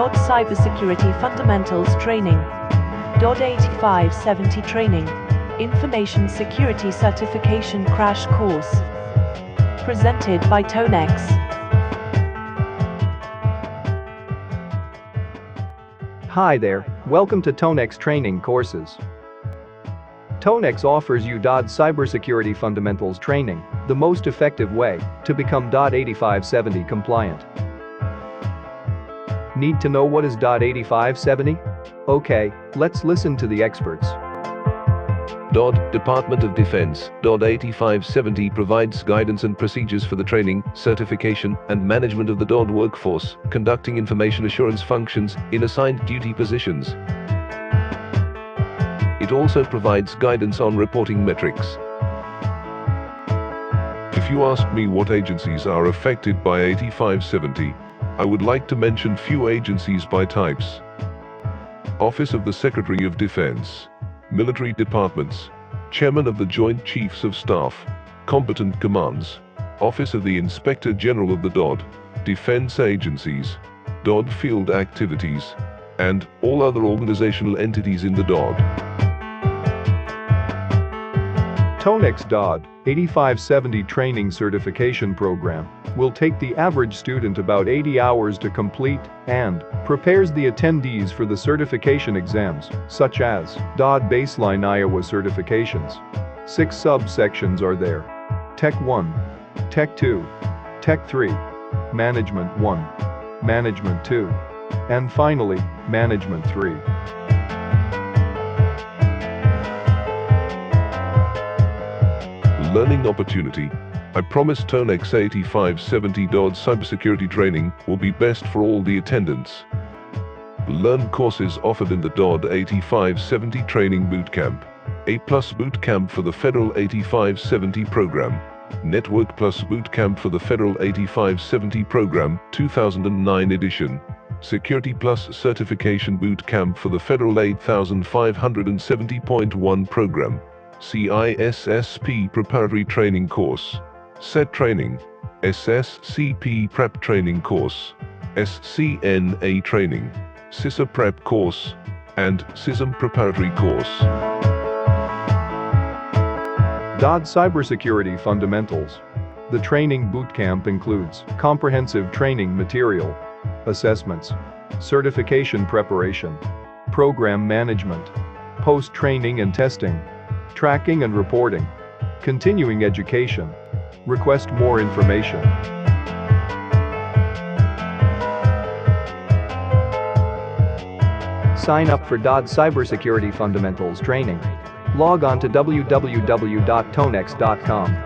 DoD Cybersecurity Fundamentals Training, DoD 8570 Training, Information Security Certification Crash Course. Presented by Tonex. Hi there, welcome to Tonex Training Courses. Tonex offers you DoD Cybersecurity Fundamentals Training, the most effective way to become DoD 8570 compliant. Need to know what is DoD 8570? Okay, let's listen to the experts. DoD, Department of Defense, DoD 8570 provides guidance and procedures for the training, certification, and management of the DoD workforce, conducting information assurance functions in assigned duty positions. It also provides guidance on reporting metrics. If you ask me what agencies are affected by 8570, I would like to mention few agencies by types. Office of the Secretary of Defense, military departments, Chairman of the Joint Chiefs of Staff, competent commands, Office of the Inspector General of the DoD, defense agencies, DoD field activities, and all other organizational entities in the DoD. Tonex DoD 8570 Training Certification Program will take the average student about 80 hours to complete and prepares the attendees for the certification exams, such as DoD Baseline Iowa certifications. 6 subsections are there: Tech 1, Tech 2, Tech 3, Management 1, Management 2, and finally, Management 3. Learning opportunity. I promise Tonex 8570 DoD Cybersecurity Training will be best for all the attendants. Learn courses offered in the DoD 8570 Training Bootcamp, A+ Bootcamp for the Federal 8570 Program, Network Plus Bootcamp for the Federal 8570 Program 2009 edition, Security Plus Certification Bootcamp for the Federal 8570.1 Program, CISSP Preparatory Training Course, SET Training, SSCP Prep Training Course, SCNA Training, CISA Prep Course, and CISM Preparatory Course. DoD Cybersecurity Fundamentals. The training bootcamp includes comprehensive training material, assessments, certification preparation, program management, post-training and testing, tracking and reporting, continuing education. Request more information. Sign up for DoD Cybersecurity Fundamentals Training. Log on to www.tonex.com.